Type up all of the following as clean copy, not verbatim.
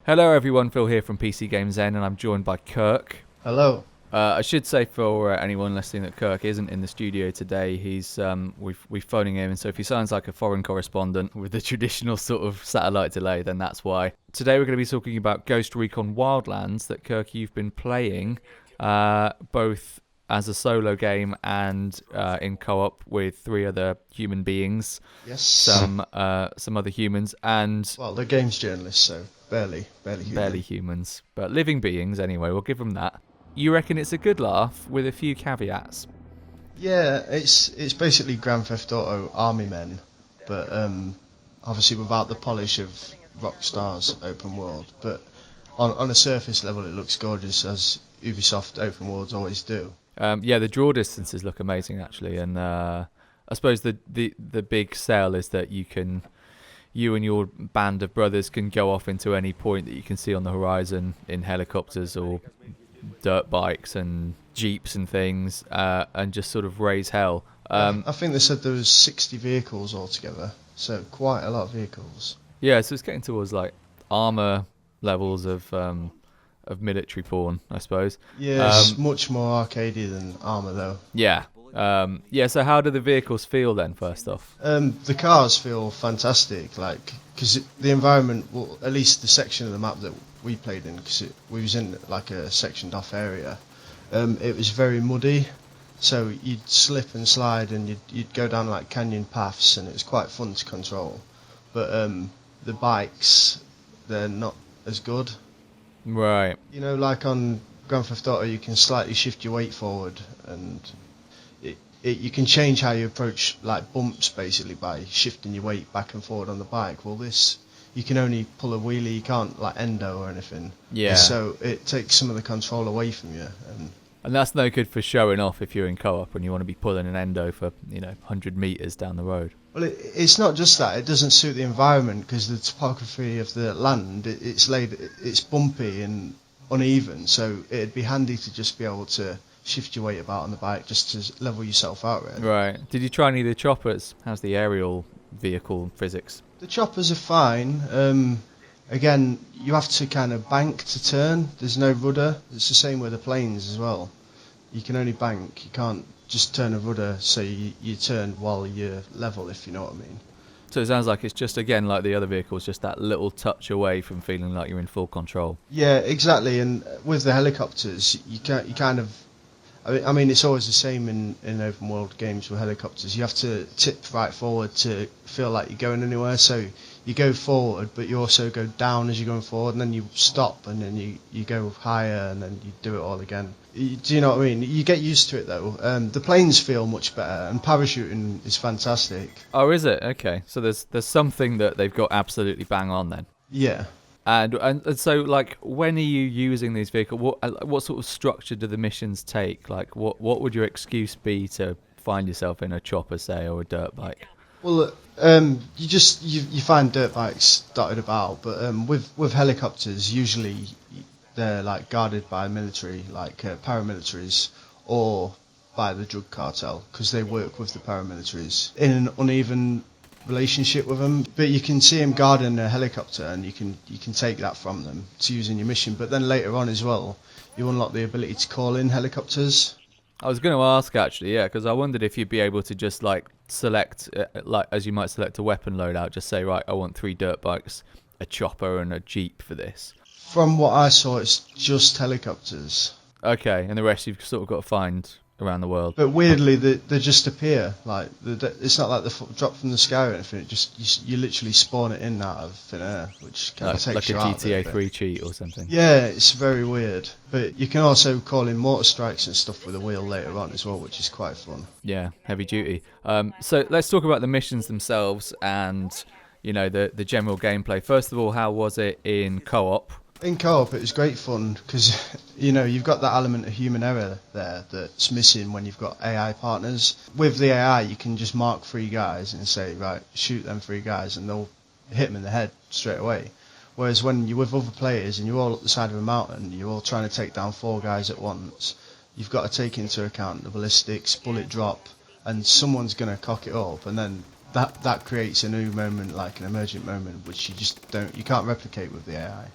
Hello everyone, Phil here from PC Games Zen, and I'm joined by Kirk. Hello. I should say for anyone listening that Kirk isn't in the studio today. He's we're phoning him, and so if he sounds like a foreign correspondent with the traditional sort of satellite delay, then that's why. Today we're going to be talking about Ghost Recon Wildlands that Kirk you've been playing, both as a solo game and in co-op with 3 other human beings. Yes. Some other humans and Well, they're games journalists, so barely human. barely humans, but living beings anyway. We'll give them that. You reckon it's a good laugh with a few caveats? Yeah, it's basically Grand Theft Auto Army Men, but obviously without the polish of Rockstar's open world. But on a surface level, it looks gorgeous, as Ubisoft open worlds always do. Yeah, the draw distances look amazing actually, and I suppose the big sell is that you and your band of brothers can go off into any point that you can see on the horizon in helicopters or dirt bikes and jeeps and things, and just sort of raise hell. I think they said there was 60 vehicles altogether, so quite a lot of vehicles. Yeah, so it's getting towards like armor levels of military porn, I suppose. Yeah, it's much more arcadey than Armour, though. Yeah. So how do the vehicles feel then, first off? The cars feel fantastic, because the environment, well, at least the section of the map that we played in, because we was in like a sectioned off area, it was very muddy, so you'd slip and slide and you'd go down like canyon paths, and it was quite fun to control. But the bikes, they're not as good. Right. You know, like on Grand Theft Auto, you can slightly shift your weight forward, and you can change how you approach like bumps basically by shifting your weight back and forward on the bike. Well, this, you can only pull a wheelie, you can't like endo or anything. Yeah. So it takes some of the control away from you. And that's no good for showing off if you're in co-op and you want to be pulling an endo for 100 meters down the road. Well, it's not just that. It doesn't suit the environment because the topography of the land, it's bumpy and uneven. So it'd be handy to just be able to shift your weight about on the bike just to level yourself out, really. Right. Did you try any of the choppers? How's the aerial vehicle physics? The choppers are fine. Again, you have to kind of bank to turn. There's no rudder. It's the same with the planes as well. You can only bank. You can't just turn a rudder so you turn while you're level, if you know what I mean. So it sounds like it's just, again, like the other vehicles, just that little touch away from feeling like you're in full control. Yeah, exactly. And with the helicopters, you kind of... I mean, it's always the same in open world games with helicopters. You have to tip right forward to feel like you're going anywhere. So you go forward, but you also go down as you're going forward, and then you stop, and then you go higher, and then you do it all again. Do you know what I mean? You get used to it, though. The planes feel much better, and parachuting is fantastic. Oh, is it? Okay. So there's something that they've got absolutely bang on then. Yeah. And so, like, when are you using these vehicles? What sort of structure do the missions take? Like, what would your excuse be to find yourself in a chopper, say, or a dirt bike? Well, you find dirt bikes dotted about, but with helicopters, usually they're like guarded by military, like paramilitaries, or by the drug cartel, because they work with the paramilitaries in an uneven relationship with them. But you can see them guarding a helicopter, and you can take that from them to use in your mission. But then later on as well, you unlock the ability to call in helicopters. I was going to ask actually, yeah, because I wondered if you'd be able to just like select, like as you might select a weapon loadout, just say, right, I want 3 dirt bikes, a chopper, and a jeep for this. From what I saw, it's just helicopters. Okay, and the rest you've sort of got to find around the world. But weirdly, they just appear. Like it's not like they drop from the sky or anything. It just you literally spawn it in out of thin air, which kind of takes like you a out GTA of it. 3 cheat or something. Yeah, it's very weird. But you can also call in mortar strikes and stuff with a wheel later on as well, which is quite fun. Yeah, heavy duty. So let's talk about the missions themselves and the general gameplay. First of all, how was it in co-op? In co-op, it was great fun because you've got that element of human error there that's missing when you've got AI partners. With the AI, you can just mark 3 guys and say, right, shoot them 3 guys, and they'll hit them in the head straight away. Whereas when you're with other players and you're all up the side of a mountain, you're all trying to take down 4 guys at once, you've got to take into account the ballistics, bullet drop, and someone's going to cock it up, and then that creates a new moment, like an emergent moment, which you can't replicate with the AI.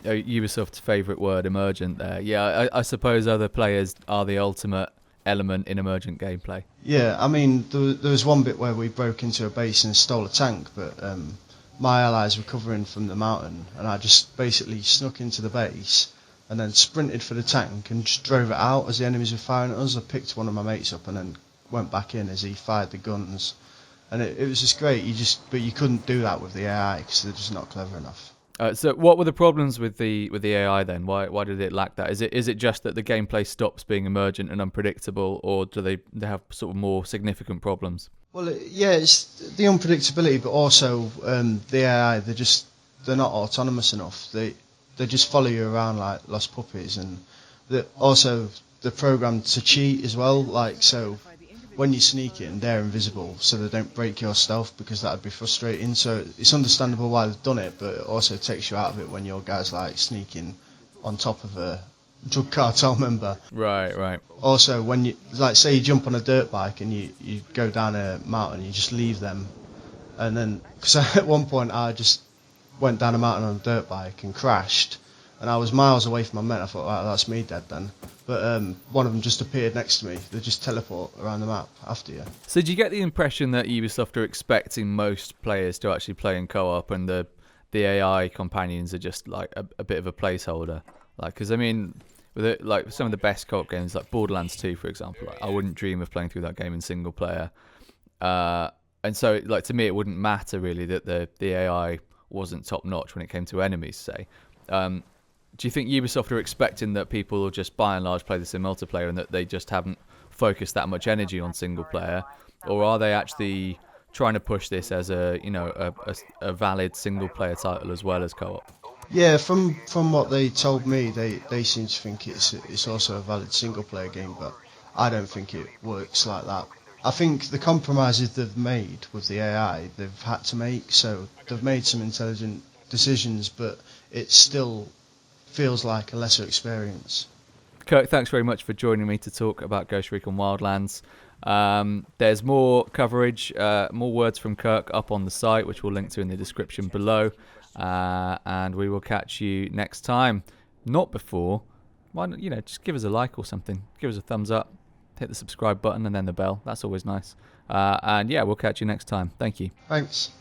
Ubisoft's favourite word, emergent. There, yeah. I suppose other players are the ultimate element in emergent gameplay. Yeah, I mean, there was one bit where we broke into a base and stole a tank, but my allies were covering from the mountain, and I just basically snuck into the base and then sprinted for the tank and just drove it out as the enemies were firing at us. I picked one of my mates up and then went back in as he fired the guns, and it was just great. But you couldn't do that with the AI because they're just not clever enough. So what were the problems with the AI then? Why did it lack that? Is it just that the gameplay stops being emergent and unpredictable, or do they have sort of more significant problems? Well, yeah, it's the unpredictability, but also the AI. They're not autonomous enough. They just follow you around like lost puppies, and also they're programmed to cheat as well. Like, so when you sneak in, they're invisible, so they don't break your stealth, because that'd be frustrating. So it's understandable why they've done it, but it also takes you out of it when your guy's like sneaking on top of a drug cartel member. Right. Also, when you, like, say you jump on a dirt bike and you go down a mountain, you just leave them, and then, because at one point I just went down a mountain on a dirt bike and crashed, and I was miles away from my men. I thought, right, that's me dead then. But one of them just appeared next to me. They just teleport around the map after you. So do you get the impression that Ubisoft are expecting most players to actually play in co-op, and the AI companions are just like a bit of a placeholder? Like, because I mean, with it, like some of the best co-op games, like Borderlands 2, for example, like, I wouldn't dream of playing through that game in single player. And so, like, to me, it wouldn't matter really that the AI wasn't top notch when it came to enemies, say. Do you think Ubisoft are expecting that people will just by and large play this in multiplayer, and that they just haven't focused that much energy on single player, or are they actually trying to push this as a valid single player title as well as co-op? Yeah, from what they told me, they seem to think it's also a valid single player game, but I don't think it works like that. I think the compromises they've made with the AI, they've had to make, so they've made some intelligent decisions, but it still feels like a lesser experience. Kirk, thanks very much for joining me to talk about Ghost Recon Wildlands. There's more coverage, more words from Kirk up on the site, which we'll link to in the description below. And we will catch you next time. Not before. Why not, just give us a like or something. Give us a thumbs up. Hit the subscribe button and then the bell. That's always nice. And yeah, we'll catch you next time. Thank you. Thanks.